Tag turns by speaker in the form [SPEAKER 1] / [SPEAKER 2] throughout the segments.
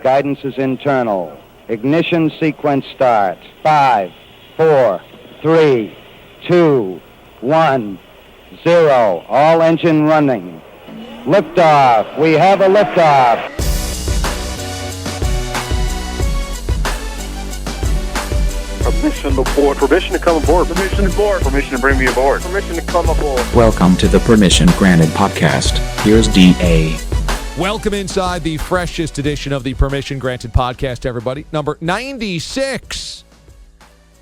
[SPEAKER 1] Guidance is internal. Ignition sequence starts. 5, 4, 3, 2, 1, 0. All engine running. Liftoff. We have a liftoff.
[SPEAKER 2] Permission to board. Permission to come aboard. Permission to board. Permission to bring me aboard. Permission to come aboard.
[SPEAKER 3] Welcome to the Permission Granted podcast. Here's D.A.
[SPEAKER 4] Welcome inside the freshest edition of the Permission Granted podcast, everybody. Number 96.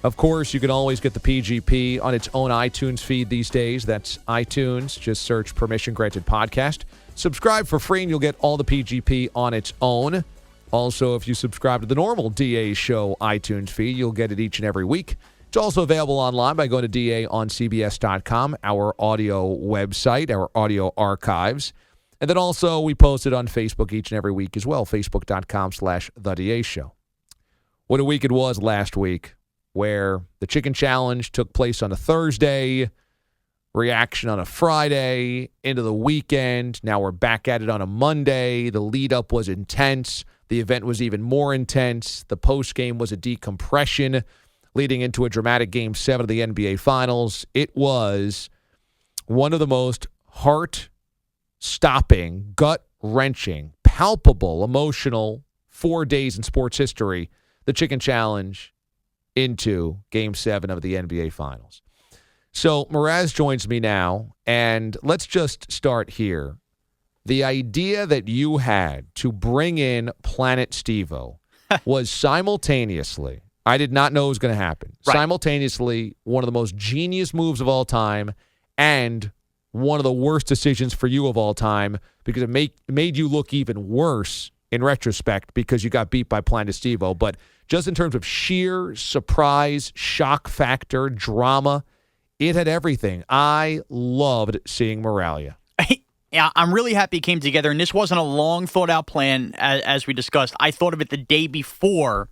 [SPEAKER 4] Of course, you can always get the PGP on its own iTunes feed these days. That's iTunes. Just search Permission Granted podcast. Subscribe for free and you'll get all the PGP on its own. Also, if you subscribe to the normal DA Show iTunes feed, you'll get it each and every week. It's also available online by going to DAOnCBS.com, our audio website, our audio archives. And then also we post it on Facebook each and every week as well, facebook.com/The DA Show. What a week it was last week, where the Chicken Challenge took place on a Thursday, reaction on a Friday, into the weekend. Now we're back at it on a Monday. The lead-up was intense. The event was even more intense. The post-game was a decompression leading into a dramatic Game 7 of the NBA Finals. It was one of the most heart-stopping, gut-wrenching, palpable, emotional 4 days in sports history, the Chicken Challenge into Game 7 of the NBA Finals. So Mraz joins me now, and let's just start here. The idea that you had to bring in Planet Steve-O was simultaneously, I did not know it was going to happen, simultaneously one of the most genius moves of all time and one of the worst decisions for you of all time because it made you look even worse in retrospect because you got beat by Planet Steve-O. But just in terms of sheer surprise, shock factor, drama, it had everything. I loved seeing Moralia.
[SPEAKER 5] Yeah, I'm really happy it came together, and this wasn't a long thought-out plan, as we discussed. I thought of it the day before,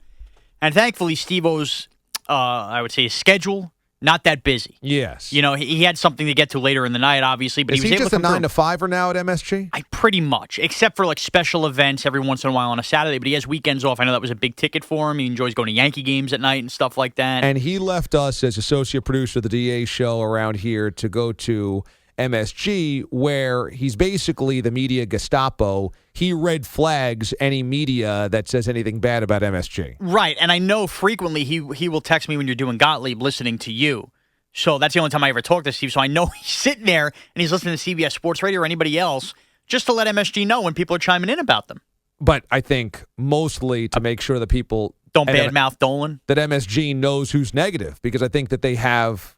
[SPEAKER 5] and thankfully Steve-O's, I would say, his schedule, not that busy.
[SPEAKER 4] Yes.
[SPEAKER 5] You know, he had something to get to later in the night, obviously, but
[SPEAKER 4] Is
[SPEAKER 5] he was
[SPEAKER 4] he
[SPEAKER 5] able
[SPEAKER 4] just
[SPEAKER 5] to
[SPEAKER 4] a 9-to-5er now at MSG?
[SPEAKER 5] Pretty much, except for like special events every once in a while on a Saturday, but he has weekends off. I know that was a big ticket for him. He enjoys going to Yankee games at night and stuff like that.
[SPEAKER 4] And he left us as associate producer of the DA Show around here to go to MSG, where he's basically the media Gestapo. He red flags any media that says anything bad about MSG.
[SPEAKER 5] Right, and I know frequently he will text me when you're doing Gottlieb listening to you. So that's the only time I ever talk to Steve. So I know he's sitting there and he's listening to CBS Sports Radio or anybody else just to let MSG know when people are chiming in about them.
[SPEAKER 4] But I think mostly to make sure that people
[SPEAKER 5] don't badmouth Dolan.
[SPEAKER 4] That MSG knows who's negative, because I think that they have.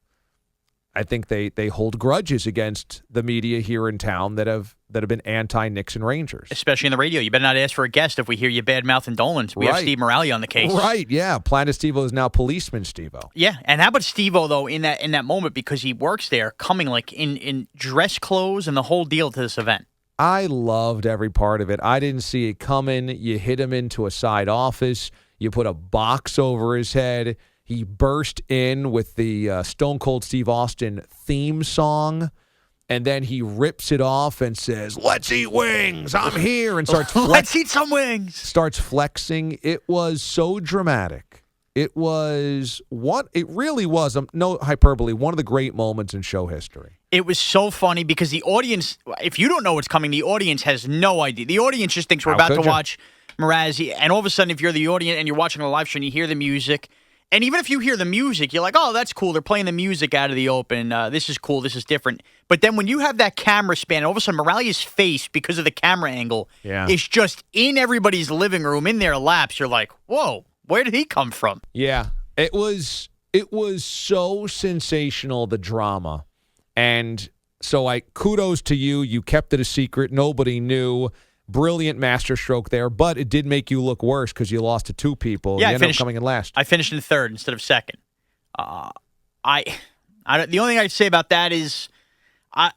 [SPEAKER 4] I think they hold grudges against the media here in town that have been anti-Knicks and Rangers.
[SPEAKER 5] Especially in the radio. You better not ask for a guest if we hear you bad-mouthing Dolan. We have Steve Moralia on the case.
[SPEAKER 4] Right, yeah. Planet Steve-O is now Policeman Steve-O.
[SPEAKER 5] Yeah, and how about Steve-O, though, in that moment, because he works there, coming like in dress clothes and the whole deal to this event.
[SPEAKER 4] I loved every part of it. I didn't see it coming. You hit him into a side office. You put a box over his head. He burst in with the Stone Cold Steve Austin theme song, and then he rips it off and says, "Let's eat wings. I'm here," and starts
[SPEAKER 5] let's eat some wings.
[SPEAKER 4] Starts flexing. It was so dramatic. It was it really was, no hyperbole, one of the great moments in show history.
[SPEAKER 5] It was so funny because the audience, if you don't know what's coming, the audience has no idea. The audience just thinks we're about to watch Mraz, and all of a sudden, if you're the audience and you're watching a live stream, you hear the music. And even if you hear the music, you're like, oh, that's cool. They're playing the music out of the open. This is cool. This is different. But then when you have that camera span, all of a sudden Moralia's face, because of the camera angle, is just in everybody's living room, in their laps. You're like, whoa, where did he come from?
[SPEAKER 4] Yeah, it was so sensational, the drama. And so kudos to you. You kept it a secret. Nobody knew. Brilliant masterstroke there, but it did make you look worse because you lost to two people.
[SPEAKER 5] Yeah,
[SPEAKER 4] you ended up coming in last.
[SPEAKER 5] I finished in third instead of second. The only thing I'd say about that is,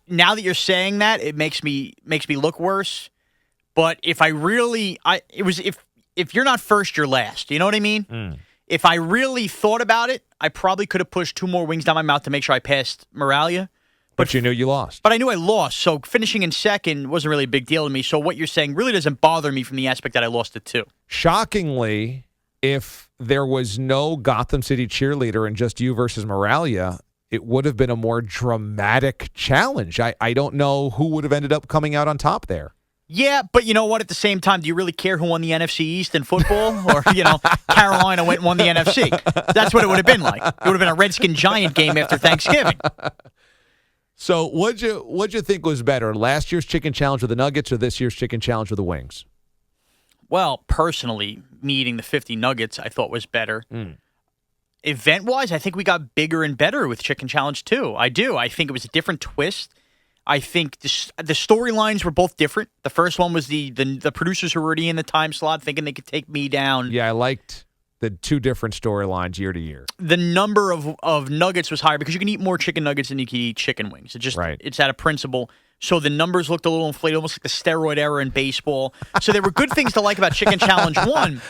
[SPEAKER 5] now that you're saying that, it makes me look worse. But if if you're not first, you're last. You know what I mean? If I really thought about it, I probably could have pushed 2 more wings down my mouth to make sure I passed Moralia.
[SPEAKER 4] But you knew you lost.
[SPEAKER 5] But I knew I lost, so finishing in second wasn't really a big deal to me. So what you're saying really doesn't bother me from the aspect that I lost it too.
[SPEAKER 4] Shockingly, if there was no Gotham City cheerleader and just you versus Moralia, it would have been a more dramatic challenge. I don't know who would have ended up coming out on top there.
[SPEAKER 5] Yeah, but you know what? At the same time, do you really care who won the NFC East in football? Or, Carolina went and won the NFC? That's what it would have been like. It would have been a Redskin-Giant game after Thanksgiving.
[SPEAKER 4] So what'd you think was better, last year's Chicken Challenge with the Nuggets or this year's Chicken Challenge with the Wings?
[SPEAKER 5] Well, personally, me eating the 50 nuggets I thought was better. Event-wise, I think we got bigger and better with Chicken Challenge too. I do. I think it was a different twist. I think the storylines were both different. The first one was the producers who were already in the time slot thinking they could take me down.
[SPEAKER 4] Yeah, I liked the two different storylines year to year.
[SPEAKER 5] The number of nuggets was higher because you can eat more chicken nuggets than you can eat chicken wings. It's out of principle. So the numbers looked a little inflated, almost like the steroid era in baseball. So there were good things to like about Chicken Challenge 1.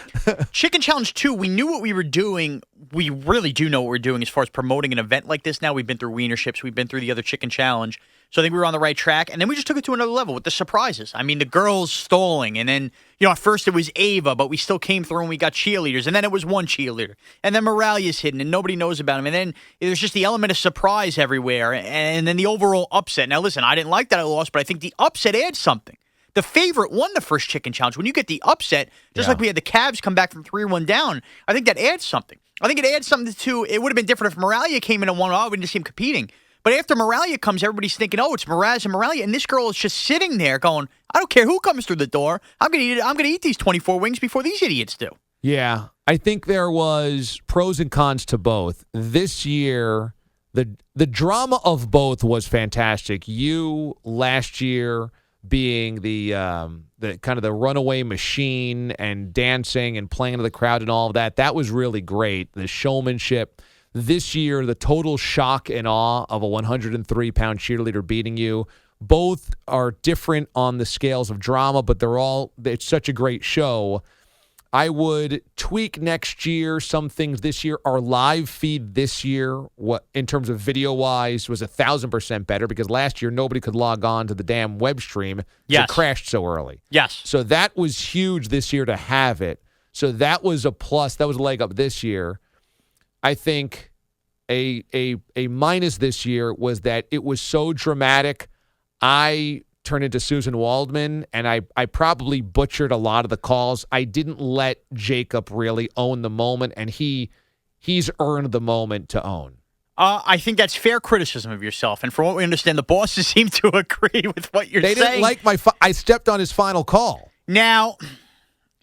[SPEAKER 5] Chicken Challenge 2, we knew what we were doing. We really do know what we're doing as far as promoting an event like this now. We've been through Wienerships. We've been through the other Chicken Challenge. So I think we were on the right track. And then we just took it to another level with the surprises. I mean, the girls stalling. And then, at first it was Ava, but we still came through and we got cheerleaders. And then it was one cheerleader. And then Moralia's hidden and nobody knows about him. And then there's just the element of surprise everywhere. And then the overall upset. Now, listen, I didn't like that I lost, but I think the upset adds something. The favorite won the first Chicken Challenge. When you get the upset, just like we had the Cavs come back from 3-1 down, I think that adds something. I think it adds something to, it would have been different if Moralia came in and won. We didn't see him competing. But after Moralia comes, everybody's thinking, it's Mraz and Moralia, and this girl is just sitting there going, I don't care who comes through the door. I'm gonna eat these 24 wings before these idiots do.
[SPEAKER 4] Yeah, I think there was pros and cons to both. This year, the drama of both was fantastic. You last year being the kind of the runaway machine and dancing and playing to the crowd and all of that. That was really great. The showmanship. This year, the total shock and awe of a 103-pound cheerleader beating you. Both are different on the scales of drama, but it's such a great show. I would tweak next year some things this year. Our live feed this year, in terms of video-wise, was 1,000% better because last year nobody could log on to the damn web stream.
[SPEAKER 5] Yes.
[SPEAKER 4] It crashed so early.
[SPEAKER 5] Yes.
[SPEAKER 4] So that was huge this year to have it. So that was a plus. That was a leg up this year. I think a minus this year was that it was so dramatic. I turned into Susan Waldman, and I probably butchered a lot of the calls. I didn't let Jacob really own the moment, and he's earned the moment to own.
[SPEAKER 5] I think that's fair criticism of yourself, and from what we understand, the bosses seem to agree with what you're saying.
[SPEAKER 4] They didn't like I stepped on his final call.
[SPEAKER 5] Now,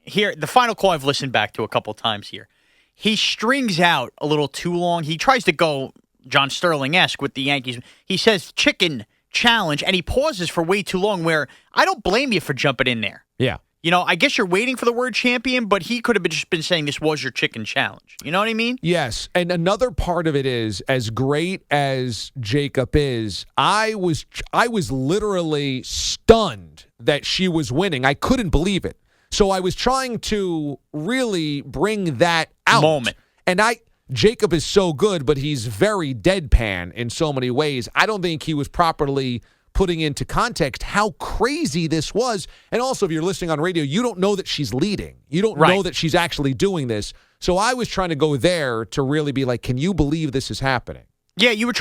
[SPEAKER 5] here, the final call I've listened back to a couple times here. He strings out a little too long. He tries to go John Sterling-esque with the Yankees. He says Chicken Challenge, and he pauses for way too long, where I don't blame you for jumping in there.
[SPEAKER 4] Yeah.
[SPEAKER 5] I guess you're waiting for the word champion, but he could have just been saying this was your Chicken Challenge. You know what I mean?
[SPEAKER 4] Yes. And another part of it is, as great as Jacob is, I was literally stunned that she was winning. I couldn't believe it. So I was trying to really bring that out.
[SPEAKER 5] Moment.
[SPEAKER 4] And Jacob is so good, but he's very deadpan in so many ways. I don't think he was properly putting into context how crazy this was. And also, if you're listening on radio, you don't know that she's leading. You don't know that she's actually doing this. So I was trying to go there to really be like, can you believe this is happening?
[SPEAKER 5] Yeah, you were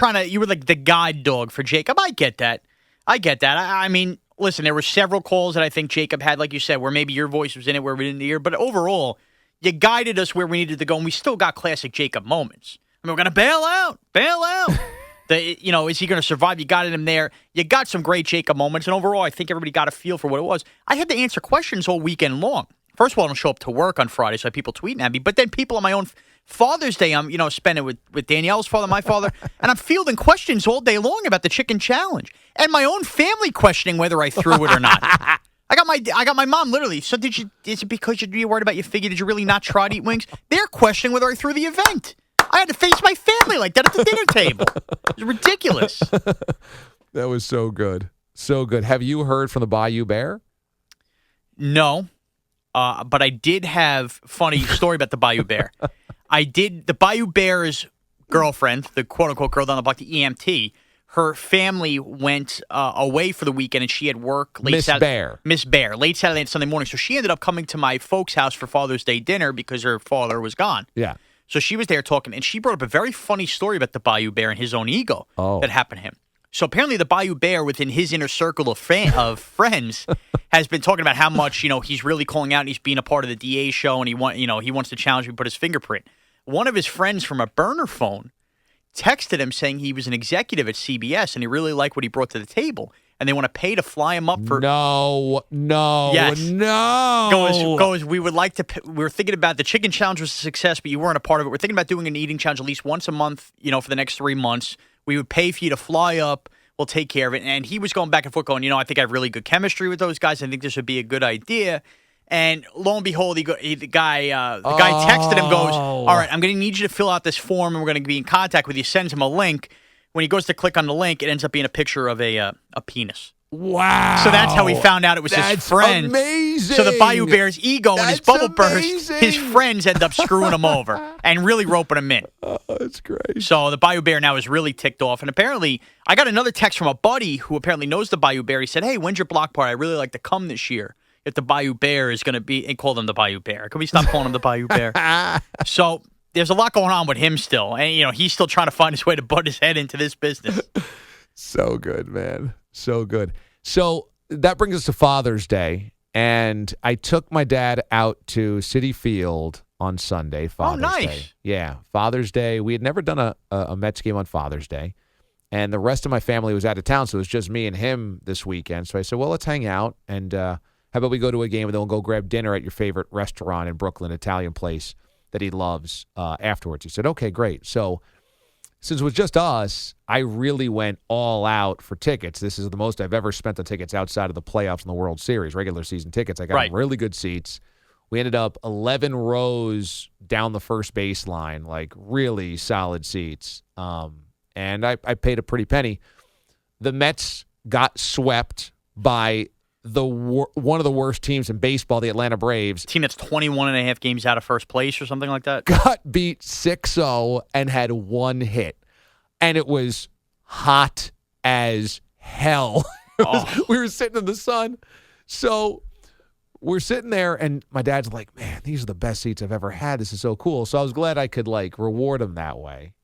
[SPEAKER 5] like the guide dog for Jacob. I get that. I mean, listen, there were several calls that I think Jacob had, like you said, where maybe your voice was in it, where we didn't hear. But overall, you guided us where we needed to go, and we still got classic Jacob moments. I mean, we're going to bail out. Is he going to survive? You got him there. You got some great Jacob moments, and overall, I think everybody got a feel for what it was. I had to answer questions all weekend long. First of all, I don't show up to work on Friday, so I have people tweeting at me. But then people on my own Father's Day, I'm spending with Danielle's father, my father, and I'm fielding questions all day long about the Chicken Challenge, and my own family questioning whether I threw it or not. I got my mom literally. So is it because you're worried about your figure? Did you really not try to eat wings? They're questioning whether I threw the event. I had to face my family like that at the dinner table. It was ridiculous.
[SPEAKER 4] That was so good. So good. Have you heard from the Bayou Bear?
[SPEAKER 5] No. But I did have funny story about the Bayou Bear. The Bayou Bear's girlfriend, the quote-unquote girl down the block, the EMT, her family went away for the weekend, and she had work late
[SPEAKER 4] Miss Bear,
[SPEAKER 5] late Saturday and Sunday morning. So she ended up coming to my folks' house for Father's Day dinner because her father was gone.
[SPEAKER 4] Yeah.
[SPEAKER 5] So she was there talking, and she brought up a very funny story about the Bayou Bear and his own ego that happened to him. So apparently the Bayou Bear, within his inner circle of friends, has been talking about how much he's really calling out and he's being a part of the DA show, and he wants to challenge me to put his fingerprint. One of his friends from a burner phone texted him saying he was an executive at CBS and he really liked what he brought to the table, and they want to pay to fly him up for
[SPEAKER 4] Yes.
[SPEAKER 5] Goes, we would like to we were thinking about the chicken challenge was a success, but you weren't a part of it. We're thinking about doing an eating challenge at least once a month, for the next 3 months. We would pay for you to fly up. We'll take care of it. And he was going back and forth going, I think I have really good chemistry with those guys. I think this would be a good idea. And lo and behold, the guy texted him, goes, all right, I'm going to need you to fill out this form, and we're going to be in contact with you. Sends him a link. When he goes to click on the link, it ends up being a picture of a penis.
[SPEAKER 4] Wow.
[SPEAKER 5] So that's how he found out it was his friend.
[SPEAKER 4] Amazing.
[SPEAKER 5] So the Bayou Bear's ego and his bubble burst, his friends end up screwing him over and really roping him in.
[SPEAKER 4] Oh, that's great.
[SPEAKER 5] So the Bayou Bear now is really ticked off. And apparently, I got another text from a buddy who apparently knows the Bayou Bear. He said, hey, when's your block party? I'd really like to come this year if the Bayou Bear is going to be, and called him the Bayou Bear. Can we stop calling him the Bayou Bear? So there's a lot going on with him still. And, he's still trying to find his way to butt his head into this business.
[SPEAKER 4] So good, man. So good. So that brings us to Father's Day. And I took my dad out to Citi Field on Sunday, Father's Day.
[SPEAKER 5] Nice.
[SPEAKER 4] Yeah, Father's Day. We had never done a Mets game on Father's Day. And the rest of my family was out of town, so it was just me and him this weekend. So I said, well, let's hang out. And how about we go to a game, and then we'll go grab dinner at your favorite restaurant in Brooklyn, Italian place that he loves afterwards. He said, okay, great. So since it was just us, I really went all out for tickets. This is the most I've ever spent on tickets outside of the playoffs and the World Series, regular season tickets. I got really good seats. We ended up 11 rows down the first baseline, like really solid seats. And I paid a pretty penny. The Mets got swept by one of the worst teams in baseball, the Atlanta Braves.
[SPEAKER 5] Team that's 21 and a half games out of first place or something like that.
[SPEAKER 4] Got beat 6-0 and had one hit. And it was hot as hell. We were sitting in the sun. So we're sitting there, and my dad's like, man, these are the best seats I've ever had. This is so cool. So I was glad I could, reward him that way.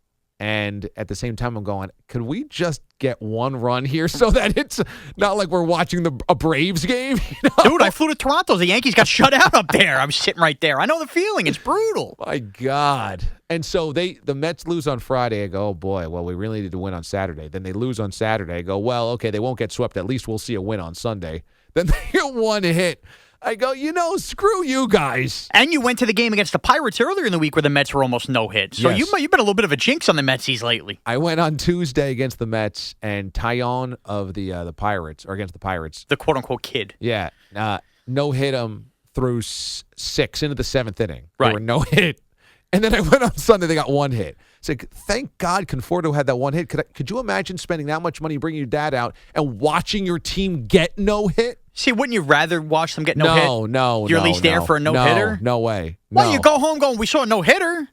[SPEAKER 4] And at the same time, I'm going, could we just get one run here so that it's not like we're watching a Braves game?
[SPEAKER 5] Dude, I flew to Toronto. The Yankees got shut out up there. I was sitting right there. I know the feeling. It's brutal.
[SPEAKER 4] My God. And so the Mets lose on Friday. I go, oh, boy, well, we really need to win on Saturday. Then they lose on Saturday. I go, well, okay, they won't get swept. At least we'll see a win on Sunday. Then they get one hit. I go, screw you guys.
[SPEAKER 5] And you went to the game against the Pirates earlier in the week where the Mets were almost no-hit. So you've been a little bit of a jinx on the Metsies lately.
[SPEAKER 4] I went on Tuesday against the Mets, and Taillon of the Pirates, or against the Pirates.
[SPEAKER 5] The quote-unquote kid.
[SPEAKER 4] Yeah. No-hit him through 6 into the 7th inning.
[SPEAKER 5] Right.
[SPEAKER 4] They were no-hit. And then I went on Sunday, they got one hit. It's like, thank God Conforto had that one hit. Could you imagine spending that much money bringing your dad out and watching your team get no-hit?
[SPEAKER 5] See, wouldn't you rather watch them get no-hit?
[SPEAKER 4] No.
[SPEAKER 5] You're at least there for a no-hitter?
[SPEAKER 4] No way.
[SPEAKER 5] Well, you go home going, we saw a no-hitter.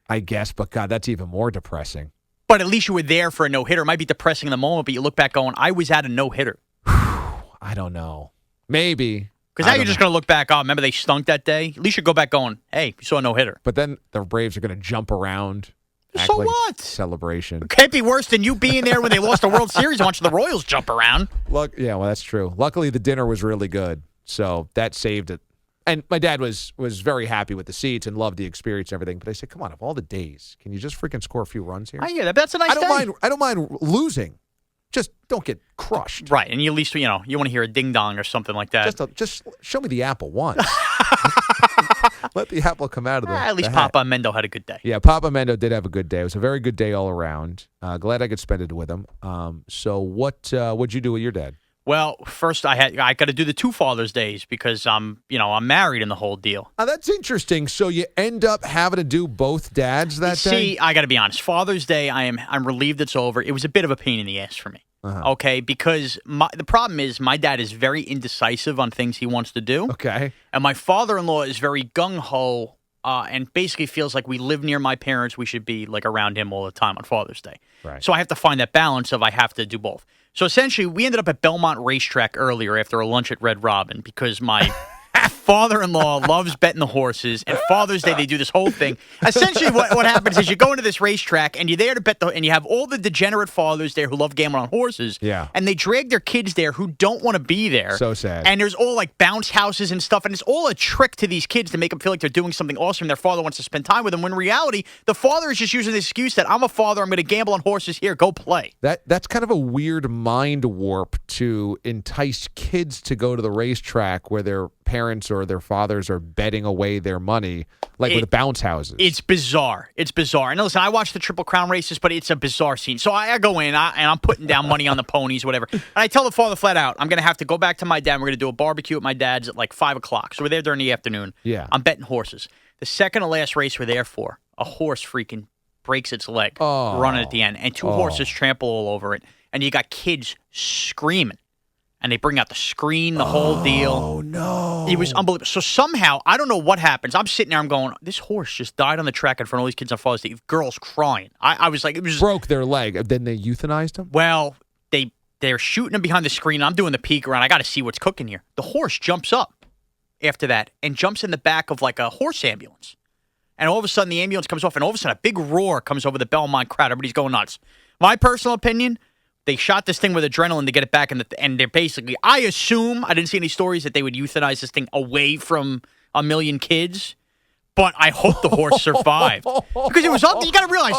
[SPEAKER 4] I guess, but God, that's even more depressing.
[SPEAKER 5] But at least you were there for a no-hitter. It might be depressing in the moment, but you look back going, I was at a no-hitter.
[SPEAKER 4] I don't know. Maybe.
[SPEAKER 5] Because now you're just going to look back, remember they stunk that day? At least you go back going, hey, you saw a no-hitter.
[SPEAKER 4] But then the Braves are going to jump around.
[SPEAKER 5] So what?
[SPEAKER 4] Celebration.
[SPEAKER 5] It can't be worse than you being there when they lost the World Series and watching the Royals jump around.
[SPEAKER 4] Yeah, well, that's true. Luckily, the dinner was really good, so that saved it. And my dad was very happy with the seats and loved the experience and everything. But I said, come on, of all the days, can you just freaking score a few runs here?
[SPEAKER 5] Yeah, that's a nice day.
[SPEAKER 4] I don't mind losing. Just don't get crushed.
[SPEAKER 5] Right, and you at least, you want to hear a ding-dong or something like that.
[SPEAKER 4] Just show me the apple once. Let the apple come out of the
[SPEAKER 5] At least
[SPEAKER 4] the hat.
[SPEAKER 5] Papa Mendo had a good day.
[SPEAKER 4] Yeah, Papa Mendo did have a good day. It was a very good day all around. Glad I could spend it with him. So what'd you do with your dad?
[SPEAKER 5] Well, first I got to do the 2 Father's Days because I'm married in the whole deal.
[SPEAKER 4] That's interesting. So you end up having to do both dads that day?
[SPEAKER 5] See, I got to be honest. Father's Day, I'm relieved it's over. It was a bit of a pain in the ass for me. Okay, because the problem is my dad is very indecisive on things he wants to do.
[SPEAKER 4] Okay.
[SPEAKER 5] And my father-in-law is very gung-ho and basically feels like we live near my parents. We should be like around him all the time on Father's Day.
[SPEAKER 4] Right.
[SPEAKER 5] So I have to find that balance of I have to do both. So essentially, we ended up at Belmont Racetrack earlier after a lunch at Red Robin because my father-in-law loves betting the horses, and Father's Day they do this whole thing. Essentially, what happens is you go into this racetrack and you're there to bet and you have all the degenerate fathers there who love gambling on horses.
[SPEAKER 4] Yeah.
[SPEAKER 5] And they drag their kids there who don't want to be there.
[SPEAKER 4] So sad.
[SPEAKER 5] And there's all like bounce houses and stuff, and it's all a trick to these kids to make them feel like they're doing something awesome. Their father wants to spend time with them. When in reality, the father is just using the excuse that I'm a father. I'm going to gamble on horses. Here, go play.
[SPEAKER 4] That's kind of a weird mind warp to entice kids to go to the racetrack where their parents or their fathers are betting away their money, like with the bounce houses. It's
[SPEAKER 5] bizarre. It's bizarre. And listen, I watch the Triple Crown races, but it's a bizarre scene. So I go in, and I'm putting down money on the ponies, whatever. And I tell the father flat out, I'm going to have to go back to my dad. We're going to do a barbecue at my dad's at like 5 o'clock. So we're there during the afternoon.
[SPEAKER 4] Yeah.
[SPEAKER 5] I'm betting horses. The second to last race we're there for, a horse freaking breaks its leg running at the end, and two horses trample all over it. And you got kids screaming. And they bring out the screen, the whole deal.
[SPEAKER 4] Oh, no.
[SPEAKER 5] It was unbelievable. So somehow, I don't know what happens. I'm sitting there, I'm going, this horse just died on the track in front of all these kids on Father's Day. Girls crying. I was like, it was just,
[SPEAKER 4] broke their leg. Then they euthanized him?
[SPEAKER 5] well, they're shooting him behind the screen. I'm doing the peek around. I got to see what's cooking here. The horse jumps up after that and jumps in the back of like a horse ambulance. And all of a sudden, the ambulance comes off, and all of a sudden, a big roar comes over the Belmont crowd. Everybody's going nuts. My personal opinion, they shot this thing with adrenaline to get it back, and they're basically, I assume, I didn't see any stories that they would euthanize this thing away from a million kids, but I hope the horse survived. Because it was up, you got to realize,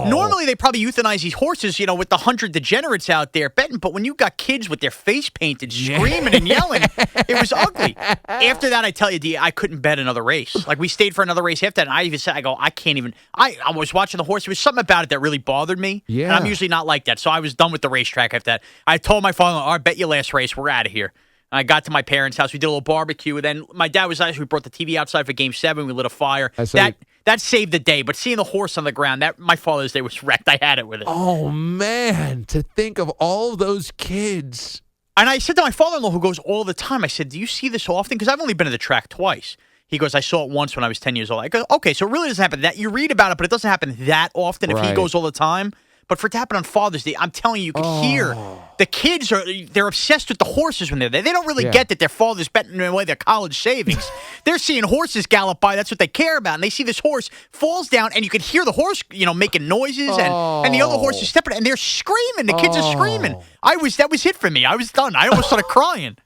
[SPEAKER 5] normally they probably euthanize these horses, with the 100 degenerates out there betting, but when you got kids with their face painted, screaming and yelling, it was ugly. After that, I tell you, D, I couldn't bet another race. Like, we stayed for another race after that, and I even said, I can't even, I was watching the horse, there was something about it that really bothered me,
[SPEAKER 4] Yeah.
[SPEAKER 5] and I'm usually not like that, so I was done with the racetrack after that. I told my father, I bet you last race, we're out of here. I got to my parents' house. We did a little barbecue. And then my dad was nice. We brought the TV outside for Game 7. We lit a fire. That saved the day. But seeing the horse on the ground, my Father's Day was wrecked. I had it with it.
[SPEAKER 4] Oh, man. To think of all those kids.
[SPEAKER 5] And I said to my father-in-law, who goes all the time, I said, do you see this often? Because I've only been to the track twice. He goes, I saw it once when I was 10 years old. I go, okay, so it really doesn't happen. That you read about it, but it doesn't happen that often if he goes all the time. But for it to happen on Father's Day, I'm telling you can hear the kids they're obsessed with the horses when they're there. They don't really get that their father's betting away their college savings. They're seeing horses gallop by. That's what they care about. And they see this horse falls down, and you can hear the horse, making noises, and the other horse is stepping, and they're screaming. The kids are screaming. That was it for me. I was done. I almost started crying.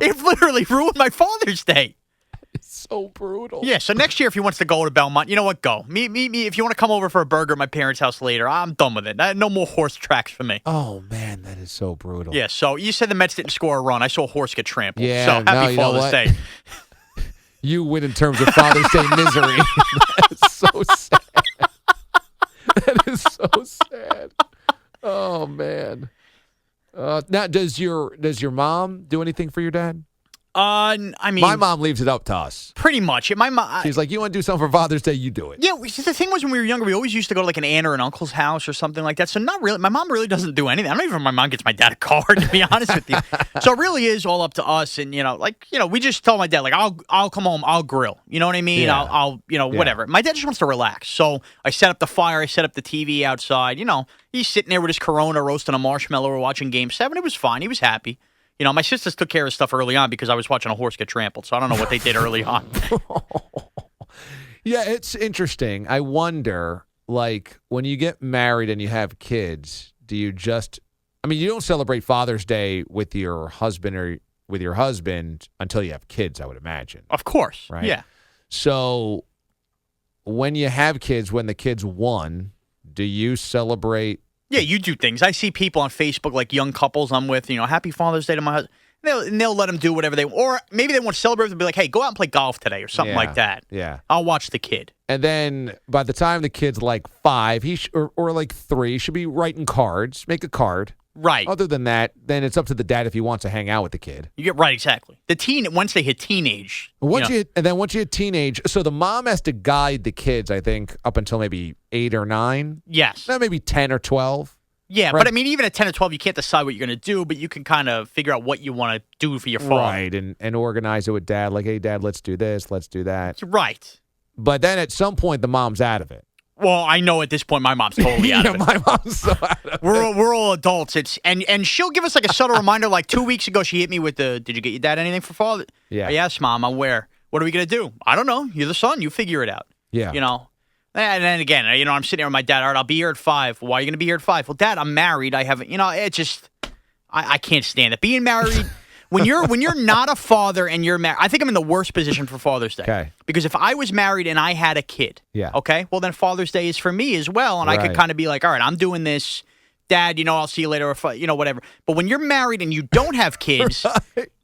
[SPEAKER 5] It literally ruined my Father's Day.
[SPEAKER 4] It's so brutal.
[SPEAKER 5] Yeah, so next year, if he wants to go to Belmont, you know what? Go. Meet me. If you want to come over for a burger at my parents' house later, I'm done with it. No more horse tracks for me.
[SPEAKER 4] Oh, man, that is so brutal.
[SPEAKER 5] Yeah, so you said the Mets didn't score a run. I saw a horse get trampled.
[SPEAKER 4] Yeah,
[SPEAKER 5] so happy Father's Day.
[SPEAKER 4] You win in terms of Father's Day misery. That is so sad. That is so sad. Oh, man. Now, does your mom do anything for your dad?
[SPEAKER 5] I mean,
[SPEAKER 4] my mom leaves it up to us.
[SPEAKER 5] Pretty much. My mom.
[SPEAKER 4] She's like, you want to do something for Father's Day, you do it.
[SPEAKER 5] Yeah, the thing was when we were younger, we always used to go to like an aunt or an uncle's house or something like that. So not really. My mom really doesn't do anything. I don't even know if my mom gets my dad a card, to be honest with you. So it really is all up to us. And we just tell my dad, like, I'll come home, I'll grill. You know what I mean?
[SPEAKER 4] Yeah.
[SPEAKER 5] I'll whatever. My dad just wants to relax. So I set up the fire. I set up the TV outside. He's sitting there with his Corona, roasting a marshmallow. We're watching Game 7. It was fine. He was happy. My sisters took care of stuff early on because I was watching a horse get trampled, so I don't know what they did early on.
[SPEAKER 4] Yeah, it's interesting. I wonder, like, when you get married and you have kids, do you you don't celebrate Father's Day with your husband or with your husband until you have kids, I would imagine.
[SPEAKER 5] Of course.
[SPEAKER 4] Right?
[SPEAKER 5] Yeah.
[SPEAKER 4] So when you have kids, when the kids won, do you celebrate?
[SPEAKER 5] Yeah, you do things. I see people on Facebook, like young couples I'm with, Happy Father's Day to my husband. They'll let them do whatever they want. Or maybe they want to celebrate. They'll be like, hey, go out and play golf today or something like that.
[SPEAKER 4] Yeah.
[SPEAKER 5] I'll watch the kid.
[SPEAKER 4] And then by the time the kid's like 5, or like 3, he should be writing cards, make a card.
[SPEAKER 5] Right.
[SPEAKER 4] Other than that, then it's up to the dad if he wants to hang out with the kid.
[SPEAKER 5] You get right, exactly. Once they hit teenage.
[SPEAKER 4] Once you hit teenage, so the mom has to guide the kids, I think, up until maybe 8 or 9.
[SPEAKER 5] Yes.
[SPEAKER 4] Maybe 10 or 12.
[SPEAKER 5] Yeah,
[SPEAKER 4] right.
[SPEAKER 5] But even at 10 or 12, you can't decide what you're going to do, but you can kind of figure out what you want to do for your father.
[SPEAKER 4] Right, and organize it with dad. Like, hey, dad, let's do this, let's do that.
[SPEAKER 5] Right.
[SPEAKER 4] But then at some point, the mom's out of it.
[SPEAKER 5] Well, I know at this point my mom's totally out of it.
[SPEAKER 4] My mom's so out of it.
[SPEAKER 5] We're all adults. And she'll give us like a subtle reminder. Like 2 weeks ago, she hit me with did you get your dad anything for Father?
[SPEAKER 4] Yeah.
[SPEAKER 5] Yes, Mom, I'm aware. What are we going to do? I don't know. You're the son. You figure it out.
[SPEAKER 4] Yeah.
[SPEAKER 5] You know? And then again, I'm sitting here with my dad. All right, I'll be here at 5. Why are you going to be here at 5? Well, Dad, I'm married. I haven't, it just, I can't stand it. Being married, when you're not a father and you're married, I think I'm in the worst position for Father's Day.
[SPEAKER 4] Okay.
[SPEAKER 5] Because if I was married and I had a kid,
[SPEAKER 4] yeah.
[SPEAKER 5] Okay, well then Father's Day is for me as well. And I could kind of be like, all right, I'm doing this. Dad, I'll see you later, or whatever. But when you're married and you don't have kids,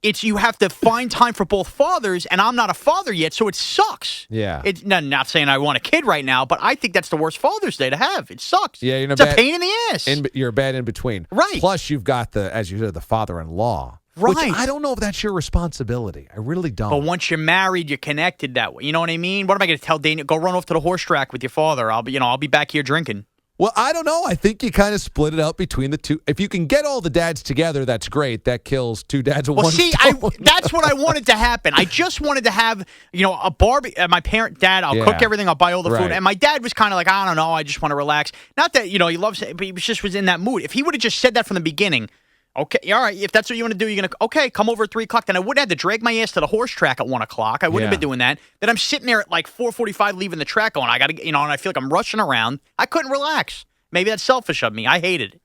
[SPEAKER 5] it's you have to find time for both fathers, and I'm not a father yet, so it sucks.
[SPEAKER 4] Yeah.
[SPEAKER 5] It's not saying I want a kid right now, but I think that's the worst Father's Day to have. It sucks.
[SPEAKER 4] Yeah,
[SPEAKER 5] it's a pain in the ass.
[SPEAKER 4] You're bad in between.
[SPEAKER 5] Right.
[SPEAKER 4] Plus, you've got as you said, the father-in-law.
[SPEAKER 5] Right.
[SPEAKER 4] Which I don't know if that's your responsibility. I really don't.
[SPEAKER 5] But once you're married, you're connected that way. You know what I mean? What am I going to tell Dana? Go run off to the horse track with your father. I'll be back here drinking.
[SPEAKER 4] Well, I don't know. I think you kind of split it up between the two. If you can get all the dads together, that's great. That kills two dads with one stone.
[SPEAKER 5] That's what I wanted to happen. I just wanted to have, a barbecue. My dad, I'll cook everything. I'll buy all the food. And my dad was kind of like, I don't know. I just want to relax. Not that, he loves it, but he was in that mood. If he would have just said that from the beginning, okay, all right, if that's what you want to do, you're going to, okay, come over at 3 o'clock. Then I wouldn't have to drag my ass to the horse track at 1 o'clock. I wouldn't have been doing that. Then I'm sitting there at like 4:45 leaving the track going, I got to, and I feel like I'm rushing around. I couldn't relax. Maybe that's selfish of me. I hated it.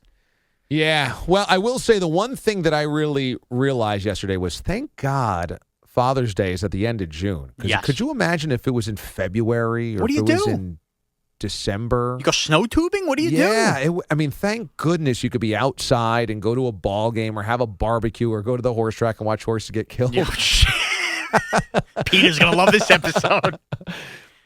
[SPEAKER 4] Yeah. Well, I will say the one thing that I really realized yesterday was thank God Father's Day is at the end of June.
[SPEAKER 5] Yes.
[SPEAKER 4] Could you imagine if it was in February or
[SPEAKER 5] what do
[SPEAKER 4] if
[SPEAKER 5] you
[SPEAKER 4] it was
[SPEAKER 5] do?
[SPEAKER 4] in December?
[SPEAKER 5] You go snow tubing? What do you do?
[SPEAKER 4] Yeah. Thank goodness you could be outside and go to a ball game or have a barbecue or go to the horse track and watch horses get killed.
[SPEAKER 5] Yeah. Peter's going to love this episode.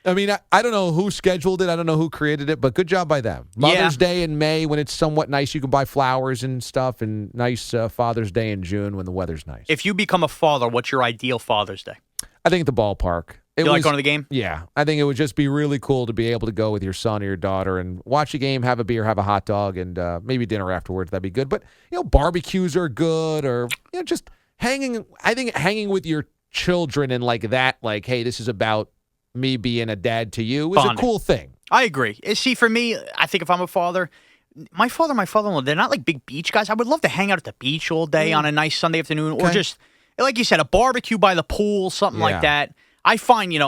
[SPEAKER 4] I mean, I don't know who scheduled it. I don't know who created it, but good job by them. Mother's Day in May when it's somewhat nice. You can buy flowers and stuff, and nice Father's Day in June when the weather's nice.
[SPEAKER 5] If you become a father, what's your ideal Father's Day?
[SPEAKER 4] I think at the ballpark.
[SPEAKER 5] You like going to the game?
[SPEAKER 4] Yeah. I think it would just be really cool to be able to go with your son or your daughter and watch a game, have a beer, have a hot dog, and maybe dinner afterwards. That'd be good. But, barbecues are good or, just hanging. I think hanging with your children and like that, like, hey, this is about me being a dad to you is a cool thing.
[SPEAKER 5] I agree. See, for me, I think if I'm a father, my father and my father-in-law, they're not like big beach guys. I would love to hang out at the beach all day on a nice Sunday afternoon or just, like you said, a barbecue by the pool, something like that. I find, you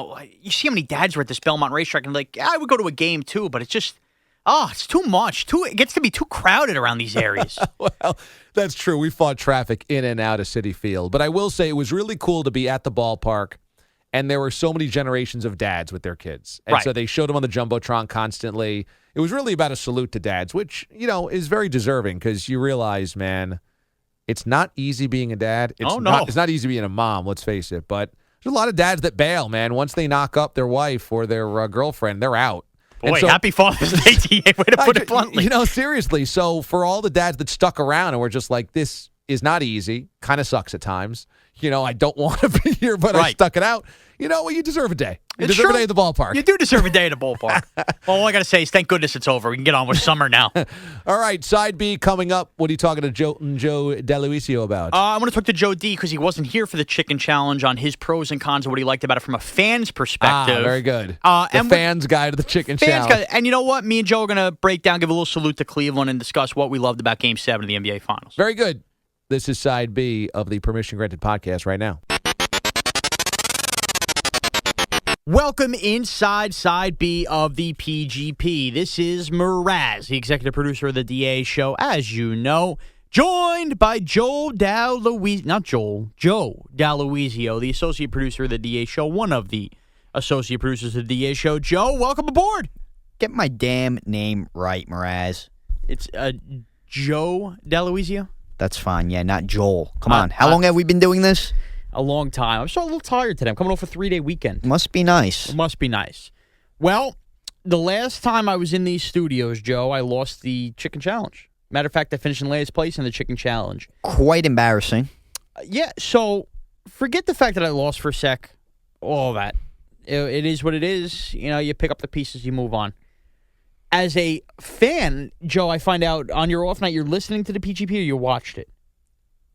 [SPEAKER 5] see how many dads were at this Belmont racetrack and I would go to a game too, but it's just, it's too much. It gets to be too crowded around these areas.
[SPEAKER 4] Well, that's true. We fought traffic in and out of Citi Field. But I will say it was really cool to be at the ballpark. And there were so many generations of dads with their kids. And so they showed them on the Jumbotron constantly. It was really about a salute to dads, which, is very deserving because you realize, man, it's not easy being a dad. It's not easy being a mom, let's face it. But there's a lot of dads that bail, man. Once they knock up their wife or their girlfriend, they're out.
[SPEAKER 5] Boy, happy Father's Day to you. Way to put it bluntly.
[SPEAKER 4] Seriously. So for all the dads that stuck around and were just like, this is not easy, kind of sucks at times. I don't want to be here, but I stuck it out. Well, you deserve a day. You deserve a day at the ballpark.
[SPEAKER 5] You do deserve a day at the ballpark. Well, all I got to say is thank goodness it's over. We can get on with summer now.
[SPEAKER 4] All right, side B coming up. What are you talking to Joe DeLuisio about?
[SPEAKER 5] I want to talk to Joe D because he wasn't here for the Chicken Challenge on his pros and cons of what he liked about it from a fan's perspective.
[SPEAKER 4] Very good. The fans' guide to the Chicken Challenge.
[SPEAKER 5] And you know what? Me and Joe are going to break down, give a little salute to Cleveland, and discuss what we loved about Game 7 of the NBA Finals.
[SPEAKER 4] Very good. This is Side B of the Permission Granted podcast right now.
[SPEAKER 5] Welcome inside Side B of the PGP. This is Mraz, the executive producer of the DA show, as you know, joined by Joe DeLuisio, the associate producer of the DA show, one of the associate producers of the DA show. Joe, welcome aboard.
[SPEAKER 6] Get my damn name right, Mraz.
[SPEAKER 5] It's Joe DeLuisio?
[SPEAKER 6] That's fine. Yeah, not Joel. Come on. How long have we been doing this?
[SPEAKER 5] A long time. I'm still a little tired today. I'm coming off a 3-day weekend.
[SPEAKER 6] Must be nice.
[SPEAKER 5] It must be nice. Well, the last time I was in these studios, Joe, I lost the Chicken Challenge. Matter of fact, I finished in last place in the Chicken Challenge.
[SPEAKER 6] Quite embarrassing.
[SPEAKER 5] Yeah, so forget the fact that I lost for a sec. All that. It is what it is. You pick up the pieces, you move on. As a fan, Joe, I find out on your off night you're listening to the PGP or you watched it?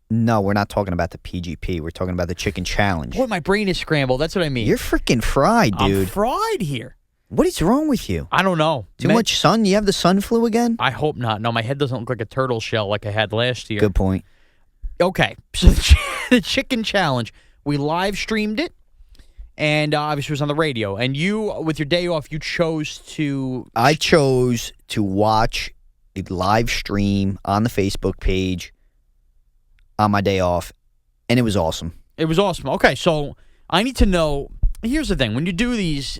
[SPEAKER 6] No, we're not talking about the PGP. We're talking about the Chicken Challenge.
[SPEAKER 5] Boy, my brain is scrambled. That's what I mean.
[SPEAKER 6] You're freaking fried, dude.
[SPEAKER 5] I'm fried here.
[SPEAKER 6] What is wrong with you?
[SPEAKER 5] I don't know.
[SPEAKER 6] Too much sun? You have the sun flu again?
[SPEAKER 5] I hope not. No, my head doesn't look like a turtle shell like I had last year.
[SPEAKER 6] Good point.
[SPEAKER 5] Okay, so the Chicken Challenge, we live streamed it, and obviously it was on the radio. And you, with your day off, you chose to...
[SPEAKER 6] I chose to watch a live stream on the Facebook page on my day off, and it was awesome.
[SPEAKER 5] It was awesome. Okay, so I need to know... Here's the thing. When you do these...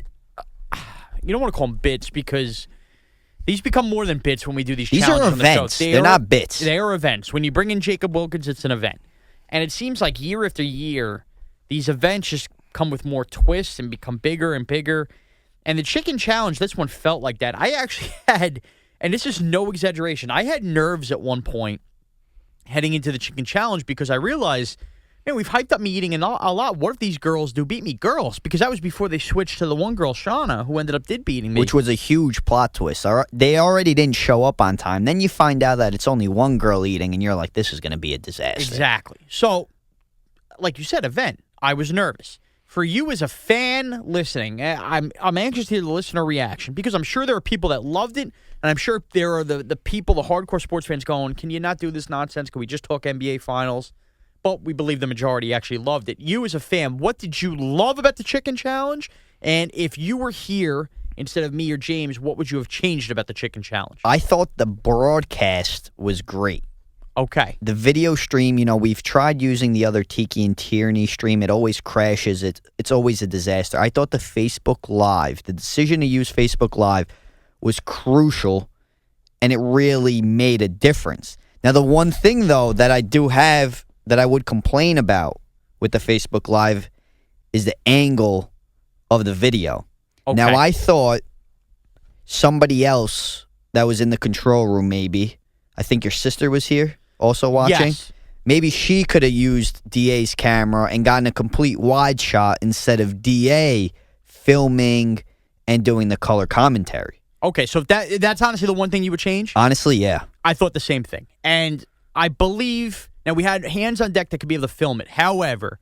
[SPEAKER 5] You don't want to call them bits because these become more than bits when we do these challenges
[SPEAKER 6] are
[SPEAKER 5] on the
[SPEAKER 6] events.
[SPEAKER 5] show.
[SPEAKER 6] They're not bits.
[SPEAKER 5] They are events. When you bring in Jacob Wilkins, it's an event. And it seems like year after year, these events just come with more twists and become bigger and bigger. And the Chicken Challenge, this one felt like that. I actually had, and this is no exaggeration, I had nerves at one point heading into the Chicken Challenge because I realized, man, we've hyped up me eating a lot. What if these girls do beat me? Girls, because that was before they switched to the one girl, Shauna, who ended up beating me.
[SPEAKER 6] Which was a huge plot twist. They already didn't show up on time. Then you find out that it's only one girl eating, and you're like, this is going to be a disaster.
[SPEAKER 5] Exactly. So, like you said, event. I was nervous. For you as a fan listening, I'm anxious to hear the listener reaction because I'm sure there are people that loved it, and I'm sure there are the people, the hardcore sports fans going, can you not do this nonsense? Can we just talk NBA Finals? But we believe the majority actually loved it. You as a fan, what did you love about the Chicken Challenge? And if you were here instead of me or James, what would you have changed about the Chicken Challenge?
[SPEAKER 6] I thought the broadcast was great.
[SPEAKER 5] Okay.
[SPEAKER 6] The video stream, we've tried using the other Tiki and Tierney stream. It always crashes. It's always a disaster. I thought the Facebook Live, the decision to use Facebook Live was crucial, and it really made a difference. Now, the one thing, though, that I do have that I would complain about with the Facebook Live is the angle of the video.
[SPEAKER 5] Okay.
[SPEAKER 6] Now, I thought somebody else that was in the control room, maybe, I think your sister was here also watching.
[SPEAKER 5] Yes.
[SPEAKER 6] Maybe she could have used DA's camera and gotten a complete wide shot instead of DA filming and doing the color commentary.
[SPEAKER 5] Okay, so that's honestly the one thing you would change?
[SPEAKER 6] Honestly, yeah.
[SPEAKER 5] I thought the same thing. And I believe... Now, we had hands on deck that could be able to film it. However,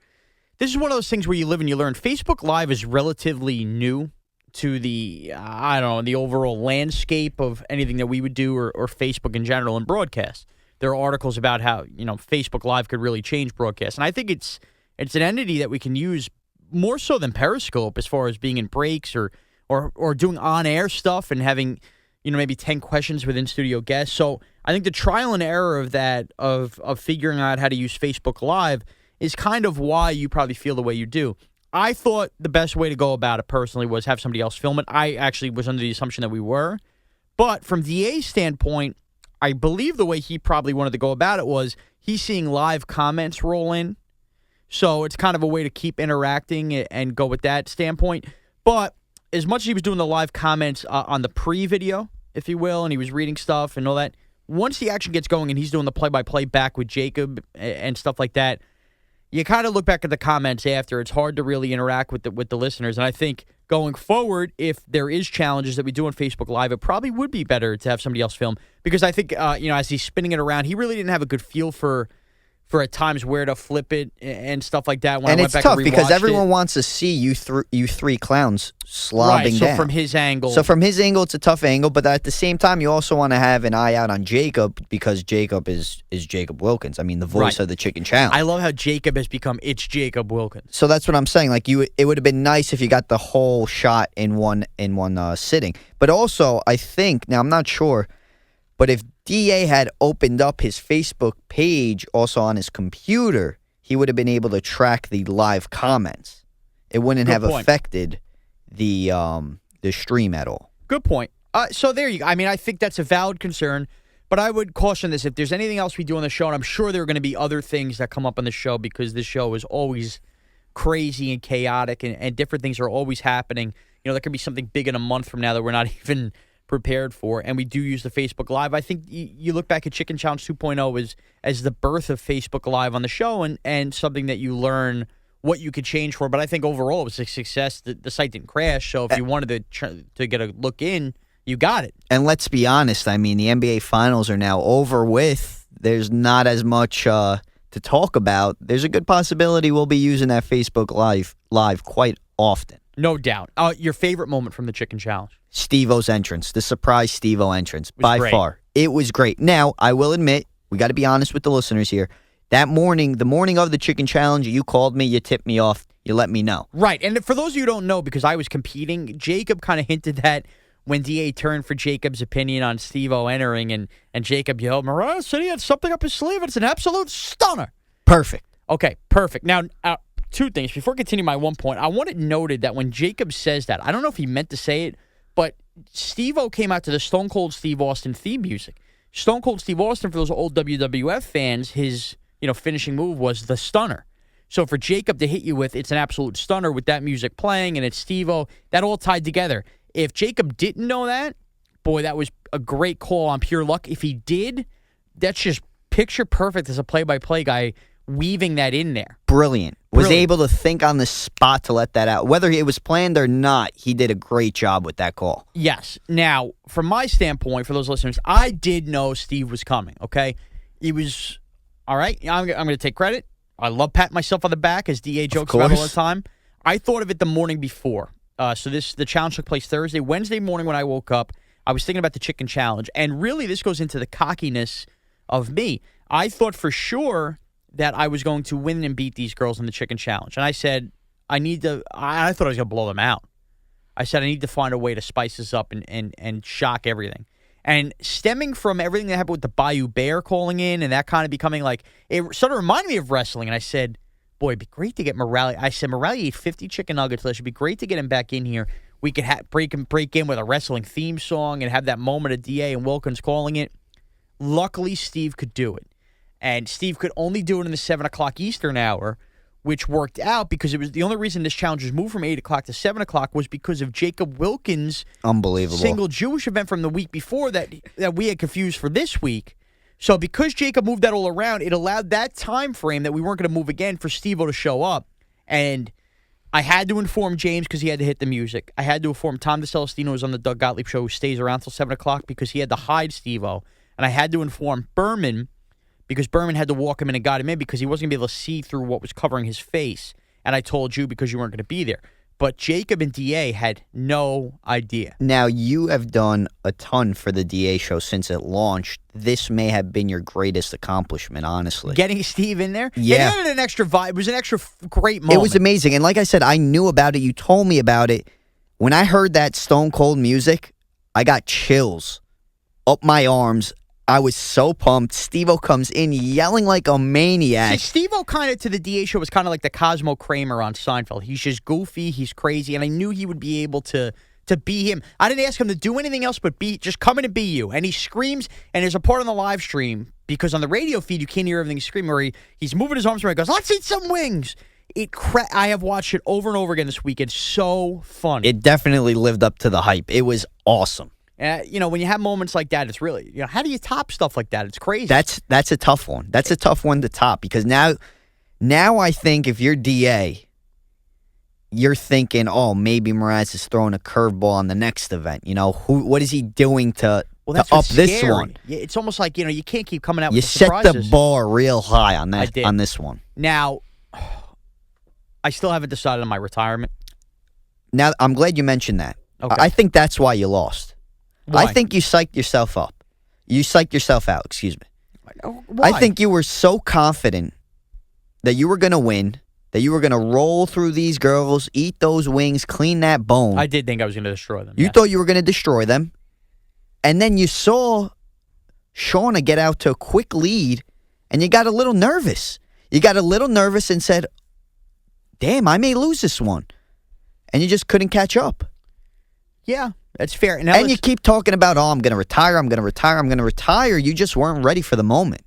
[SPEAKER 5] this is one of those things where you live and you learn. Facebook Live is relatively new to the, the overall landscape of anything that we would do or Facebook in general and broadcast. There are articles about how, Facebook Live could really change broadcast. And I think it's an entity that we can use more so than Periscope as far as being in breaks or doing on-air stuff and having, maybe 10 questions with in-studio guests. So I think the trial and error of that, of figuring out how to use Facebook Live is kind of why you probably feel the way you do. I thought the best way to go about it personally was have somebody else film it. I actually was under the assumption that we were. But from DA's standpoint, I believe the way he probably wanted to go about it was he's seeing live comments roll in. So it's kind of a way to keep interacting and go with that standpoint. But as much as he was doing the live comments on the pre-video, if you will, and he was reading stuff and all that, once the action gets going and he's doing the play-by-play back with Jacob and stuff like that, you kind of look back at the comments after. It's hard to really interact with the listeners. And I think going forward, if there is challenges that we do on Facebook Live, it probably would be better to have somebody else film. Because I think, as he's spinning it around, he really didn't have a good feel for at times where to flip it and stuff like that.
[SPEAKER 6] And it's tough because everyone wants to see you three clowns slobbing down.
[SPEAKER 5] So from his angle.
[SPEAKER 6] It's a tough angle, but at the same time, you also want to have an eye out on Jacob because Jacob is Jacob Wilkins. I mean, the voice of the Chicken Challenge.
[SPEAKER 5] I love how Jacob has become, it's Jacob Wilkins.
[SPEAKER 6] So that's what I'm saying. Like it would have been nice if you got the whole shot in one sitting. But also, I think, now I'm not sure, but if DA had opened up his Facebook page also on his computer, he would have been able to track the live comments. It wouldn't have affected the stream at all.
[SPEAKER 5] Good point. So there you go. I mean, I think that's a valid concern, but I would caution this. If there's anything else we do on the show, and I'm sure there are going to be other things that come up on the show because this show is always crazy and chaotic and different things are always happening. There could be something big in a month from now that we're not even prepared for, and we do use the Facebook Live. I think you look back at Chicken Challenge 2.0 as the birth of Facebook Live on the show and something that you learn what you could change for. But I think overall it was a success. The site didn't crash, so if you wanted to get a look in, you got it.
[SPEAKER 6] And let's be honest, I mean, the NBA Finals are now over with. There's not as much to talk about, there's a good possibility we'll be using that Facebook Live quite often.
[SPEAKER 5] No doubt. Your favorite moment from the Chicken Challenge?
[SPEAKER 6] Steve-O's entrance, the surprise Steve-O entrance, by
[SPEAKER 5] great.
[SPEAKER 6] far. It was great. Now, I will admit, we got to be honest with the listeners here. That morning, the morning of the Chicken Challenge, you called me, you tipped me off, you let me know.
[SPEAKER 5] Right. And for those of you who don't know, because I was competing, Jacob kind of hinted that when DA turned for Jacob's opinion on Steve-O entering, and Jacob yelled, Mariah said he had something up his sleeve, and it's an absolute stunner.
[SPEAKER 6] Perfect.
[SPEAKER 5] Okay, perfect. Now, two things. Before I continue my one point, I want it noted that when Jacob says that, I don't know if he meant to say it, but Steve-O came out to the Stone Cold Steve Austin theme music. Stone Cold Steve Austin, for those old WWF fans, his finishing move was the stunner. So for Jacob to hit you with, it's an absolute stunner with that music playing, and it's Steve-O, that all tied together. If Jacob didn't know that, boy, that was a great call on pure luck. If he did, that's just picture perfect as a play-by-play guy weaving that in there.
[SPEAKER 6] Brilliant. Was able to think on the spot to let that out. Whether it was planned or not, he did a great job with that call.
[SPEAKER 5] Yes. Now, from my standpoint, for those listeners, I did know Steve was coming, okay? He was, all right, I'm going to take credit. I love patting myself on the back, as DA jokes about all the time. I thought of it the morning before. So the challenge took place Thursday. Wednesday morning when I woke up, I was thinking about the Chicken Challenge. And really, this goes into the cockiness of me. I thought for sure that I was going to win and beat these girls in the Chicken Challenge. And I said, I thought I was going to blow them out. I said, I need to find a way to spice this up and shock everything. And stemming from everything that happened with the Bayou Bear calling in and that kind of becoming like, it sort of reminded me of wrestling. And I said, boy, it'd be great to get Morale. I said, Morale ate 50 chicken nuggets. It should be great to get him back in here. We could break in with a wrestling theme song and have that moment of DA and Wilkins calling it. Luckily, Steve could do it. And Steve could only do it in the 7 o'clock Eastern hour, which worked out because it was the only reason this challenge was moved from 8 o'clock to 7 o'clock was because of Jacob Wilkins'
[SPEAKER 6] unbelievable
[SPEAKER 5] single Jewish event from the week before that we had confused for this week. So because Jacob moved that all around, it allowed that time frame that we weren't going to move again for Steve-O to show up. And I had to inform James because he had to hit the music. I had to inform Tom DeCelestino, who's on the Doug Gottlieb show, who stays around till 7 o'clock because he had to hide Steve-O. And I had to inform Berman because Berman had to walk him in and got him in because he wasn't going to be able to see through what was covering his face. And I told you because you weren't going to be there. But Jacob and DA had no idea.
[SPEAKER 6] Now, you have done a ton for the DA show since it launched. This may have been your greatest accomplishment, honestly.
[SPEAKER 5] Getting Steve in there?
[SPEAKER 6] Yeah.
[SPEAKER 5] It added an extra vibe. It was an extra great moment.
[SPEAKER 6] It was amazing. And like I said, I knew about it. You told me about it. When I heard that Stone Cold music, I got chills up my arms. I was so pumped. Steve-O comes in yelling like a maniac.
[SPEAKER 5] See, Steve-O kind of to the DA show was kind of like the Cosmo Kramer on Seinfeld. He's just goofy. He's crazy. And I knew he would be able to be him. I didn't ask him to do anything else but just come in and be you. And he screams. And there's a part on the live stream, because on the radio feed, you can't hear everything screaming, where he's moving his arms around. He goes, let's eat some wings. I have watched it over and over again this week. It's so funny.
[SPEAKER 6] It definitely lived up to the hype. It was awesome.
[SPEAKER 5] When you have moments like that, it's really, how do you top stuff like that? It's crazy.
[SPEAKER 6] That's a tough one. That's a tough one to top because now I think if you're DA, you're thinking, oh, maybe Mraz is throwing a curveball on the next event. What is he doing to up this
[SPEAKER 5] scary.
[SPEAKER 6] one?
[SPEAKER 5] It's almost like, you can't keep coming out with
[SPEAKER 6] You set
[SPEAKER 5] surprises.
[SPEAKER 6] the bar real high on this one.
[SPEAKER 5] Now, I still haven't decided on my retirement.
[SPEAKER 6] Now, I'm glad you mentioned that.
[SPEAKER 5] Okay.
[SPEAKER 6] I think that's why you lost.
[SPEAKER 5] Why?
[SPEAKER 6] I think you psyched yourself up. You psyched yourself out, excuse me.
[SPEAKER 5] Why?
[SPEAKER 6] I think you were so confident that you were going to win, that you were going to roll through these girls, eat those wings, clean that bone.
[SPEAKER 5] I did think I was going to destroy them.
[SPEAKER 6] You thought you were going to destroy them. And then you saw Shauna get out to a quick lead, and you got a little nervous. You got a little nervous and said, damn, I may lose this one. And you just couldn't catch up.
[SPEAKER 5] Yeah, that's fair.
[SPEAKER 6] And you keep talking about, I'm going to retire, I'm going to retire, I'm going to retire. You just weren't ready for the moment.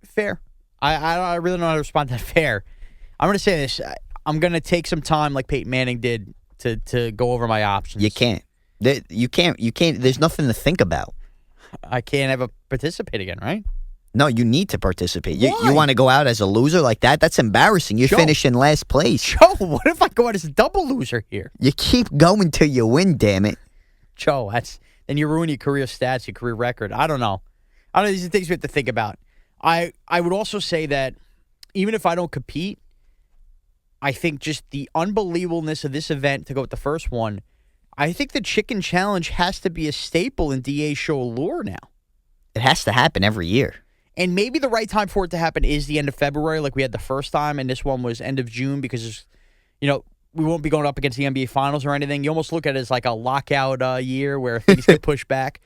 [SPEAKER 5] Fair. I really don't know how to respond to that. Fair. I'm going to say this. I'm going to take some time like Peyton Manning did to go over my options.
[SPEAKER 6] You can't. You can't. There's nothing to think about.
[SPEAKER 5] I can't ever participate again, right?
[SPEAKER 6] No, you need to participate. You
[SPEAKER 5] Why?
[SPEAKER 6] want to go out as a loser like that? That's embarrassing. You finish in last place.
[SPEAKER 5] Joe, what if I go out as a double loser here?
[SPEAKER 6] You keep going till you win, damn it.
[SPEAKER 5] Joe, then you ruin your career stats, your career record. I don't know. These are things we have to think about. I would also say that even if I don't compete, I think just the unbelievableness of this event, to go with the first one, I think the Chicken Challenge has to be a staple in DA show lore now.
[SPEAKER 6] It has to happen every year.
[SPEAKER 5] And maybe the right time for it to happen is the end of February, like we had the first time, and this one was end of June because, we won't be going up against the NBA Finals or anything. You almost look at it as like a lockout year where things get pushed back.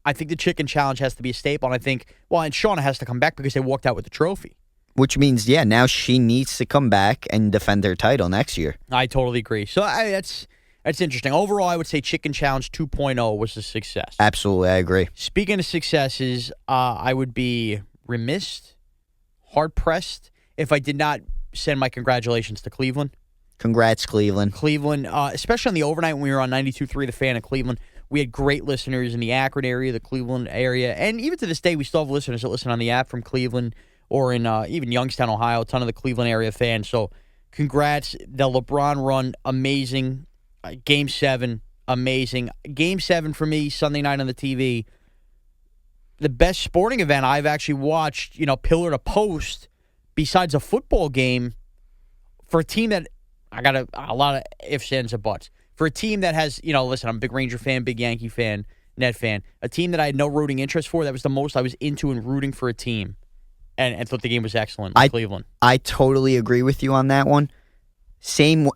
[SPEAKER 5] I think the Chicken Challenge has to be a staple, and I think, and Shauna has to come back because they walked out with the trophy.
[SPEAKER 6] Which means, now she needs to come back and defend their title next year.
[SPEAKER 5] I totally agree. So that's interesting. Overall, I would say Chicken Challenge 2.0 was a success.
[SPEAKER 6] Absolutely, I agree.
[SPEAKER 5] Speaking of successes, I would be remiss, hard-pressed, if I did not send my congratulations to Cleveland.
[SPEAKER 6] Congrats, Cleveland.
[SPEAKER 5] Cleveland, especially on the overnight when we were on 92.3 The Fan in Cleveland, we had great listeners in the Akron area, the Cleveland area, and even to this day, we still have listeners that listen on the app from Cleveland or in even Youngstown, Ohio, a ton of the Cleveland area fans. So congrats. The LeBron run, amazing. Game 7, amazing. Game 7 for me, Sunday night on the TV, the best sporting event I've actually watched, pillar to post, besides a football game, for a team that, I got a lot of ifs, ands, and buts. For a team that has, listen, I'm a big Ranger fan, big Yankee fan, Net fan. A team that I had no rooting interest for, that was the most I was into and rooting for a team. And thought the game was excellent in Cleveland. I
[SPEAKER 6] totally agree with you on that one.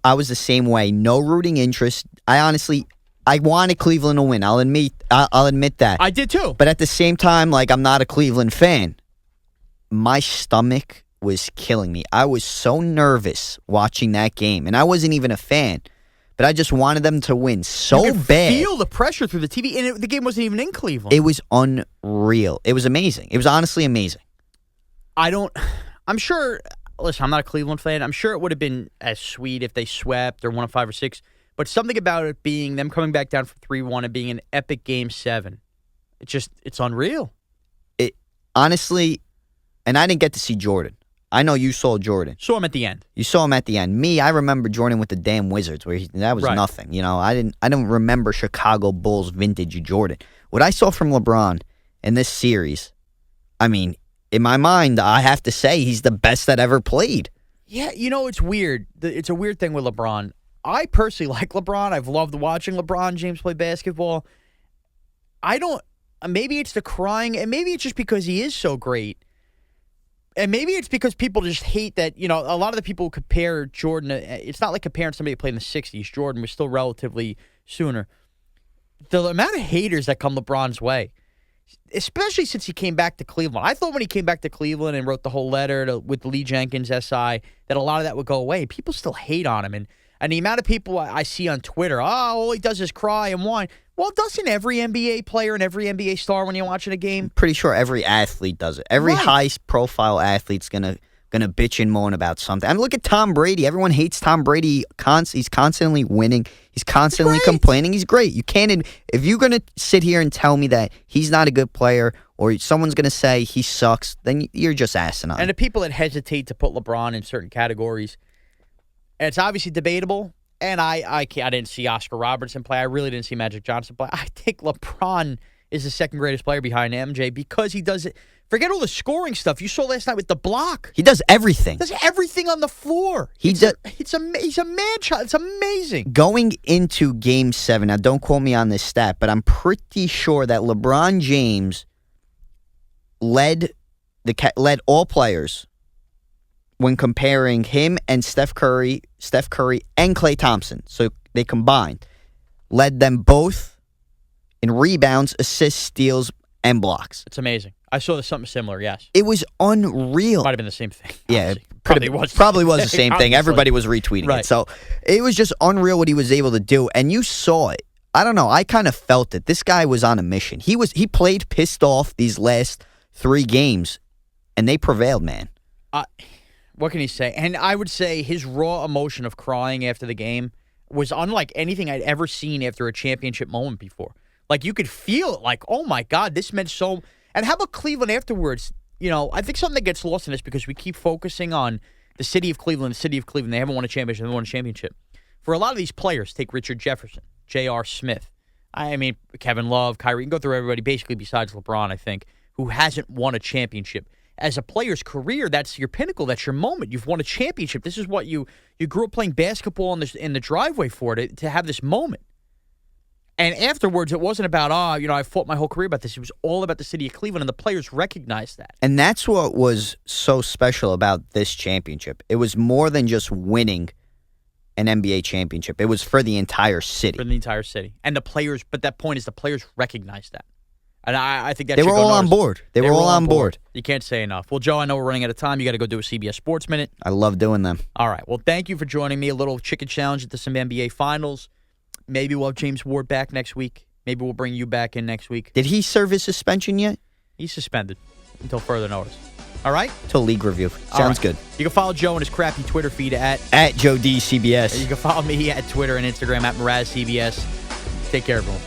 [SPEAKER 6] I was the same way. No rooting interest. I wanted Cleveland to win. I'll admit that.
[SPEAKER 5] I did too.
[SPEAKER 6] But at the same time, I'm not a Cleveland fan. My stomach was killing me. I was so nervous watching that game, and I wasn't even a fan. But I just wanted them to win so
[SPEAKER 5] you could
[SPEAKER 6] bad.
[SPEAKER 5] Feel the pressure through the TV, and the game wasn't even in Cleveland.
[SPEAKER 6] It was unreal. It was amazing. It was honestly amazing.
[SPEAKER 5] I'm sure, listen, I'm not a Cleveland fan. I'm sure it would have been as sweet if they swept or won a 5 or 6. But something about it being them coming back down from 3-1 and being an epic Game 7, it's unreal.
[SPEAKER 6] It honestly, and I didn't get to see Jordan. I know you saw Jordan.
[SPEAKER 5] Saw him at the end.
[SPEAKER 6] You saw him at the end. Me, I remember Jordan with the damn Wizards, where that was nothing. I didn't remember Chicago Bulls vintage Jordan. What I saw from LeBron in this series, in my mind, I have to say he's the best that ever played.
[SPEAKER 5] Yeah, it's weird. It's a weird thing with LeBron. I personally like LeBron. I've loved watching LeBron James play basketball. Maybe it's the crying, and maybe it's just because he is so great. And maybe it's because people just hate that, a lot of the people compare Jordan. It's not like comparing somebody who played in the 60s. Jordan was still relatively sooner. The amount of haters that come LeBron's way, especially since he came back to Cleveland. I thought when he came back to Cleveland and wrote the whole letter with Lee Jenkins, SI, that a lot of that would go away. People still hate on him. And the amount of people I see on Twitter, all he does is cry and whine. Well, doesn't every NBA player and every NBA star when you're watching a game?
[SPEAKER 6] Pretty sure every athlete does it. Every high-profile athlete's gonna bitch and moan about something. Look at Tom Brady. Everyone hates Tom Brady. He's constantly winning. He's constantly complaining. He's great. You can't. If you're gonna sit here and tell me that he's not a good player, or someone's gonna say he sucks, then you're just asinine.
[SPEAKER 5] And the people that hesitate to put LeBron in certain categories, it's obviously debatable. And I didn't see Oscar Robertson play. I really didn't see Magic Johnson play. I think LeBron is the second greatest player behind MJ because he does it. Forget all the scoring stuff. You saw last night with the block.
[SPEAKER 6] He does everything.
[SPEAKER 5] Does everything on the floor. He's a man-child. It's amazing.
[SPEAKER 6] Going into Game 7, now don't quote me on this stat, but I'm pretty sure that LeBron James led all players when comparing him and Steph Curry and Klay Thompson. So they combined. Led them both in rebounds, assists, steals, and blocks.
[SPEAKER 5] It's amazing. I saw something similar, yes.
[SPEAKER 6] It was unreal.
[SPEAKER 5] Might have been the same thing.
[SPEAKER 6] Yeah,
[SPEAKER 5] probably
[SPEAKER 6] was the same thing. Everybody was retweeting it. So it was just unreal what he was able to do. And you saw it. I don't know. I kind of felt it. This guy was on a mission. He played pissed off these last 3 games, and they prevailed, man.
[SPEAKER 5] What can he say? And I would say his raw emotion of crying after the game was unlike anything I'd ever seen after a championship moment before. Like, you could feel it, like, oh, my God, this meant so... And how about Cleveland afterwards? I think something that gets lost in this because we keep focusing on the city of Cleveland. They haven't won a championship. They won a championship. For a lot of these players, take Richard Jefferson, J.R. Smith. Kevin Love, Kyrie. You can go through everybody, basically besides LeBron, I think, who hasn't won a championship. as a player's career, that's your pinnacle. That's your moment. You've won a championship. This is what you grew up playing basketball in the driveway for, to have this moment. And afterwards, it wasn't about, I fought my whole career about this. It was all about the city of Cleveland, and the players recognized that.
[SPEAKER 6] And that's what was so special about this championship. It was more than just winning an NBA championship. It was for the entire city.
[SPEAKER 5] For the entire city. And the players, but that point is the players recognized that. And I think that
[SPEAKER 6] they were all on board. They were all on board.
[SPEAKER 5] You can't say enough. Well, Joe, I know we're running out of time. You got to go do a CBS Sports Minute.
[SPEAKER 6] I love doing them.
[SPEAKER 5] All right. Well, thank you for joining me. A little chicken challenge at some NBA Finals. Maybe we'll have James Ward back next week. Maybe we'll bring you back in next week.
[SPEAKER 6] Did he serve his suspension yet?
[SPEAKER 5] He's suspended until further notice. All right?
[SPEAKER 6] Till league review. Sounds good.
[SPEAKER 5] You can follow Joe on his crappy Twitter feed at
[SPEAKER 6] Joe D CBS.
[SPEAKER 5] You can follow me at Twitter and Instagram at MrazCBS. Take care, everyone.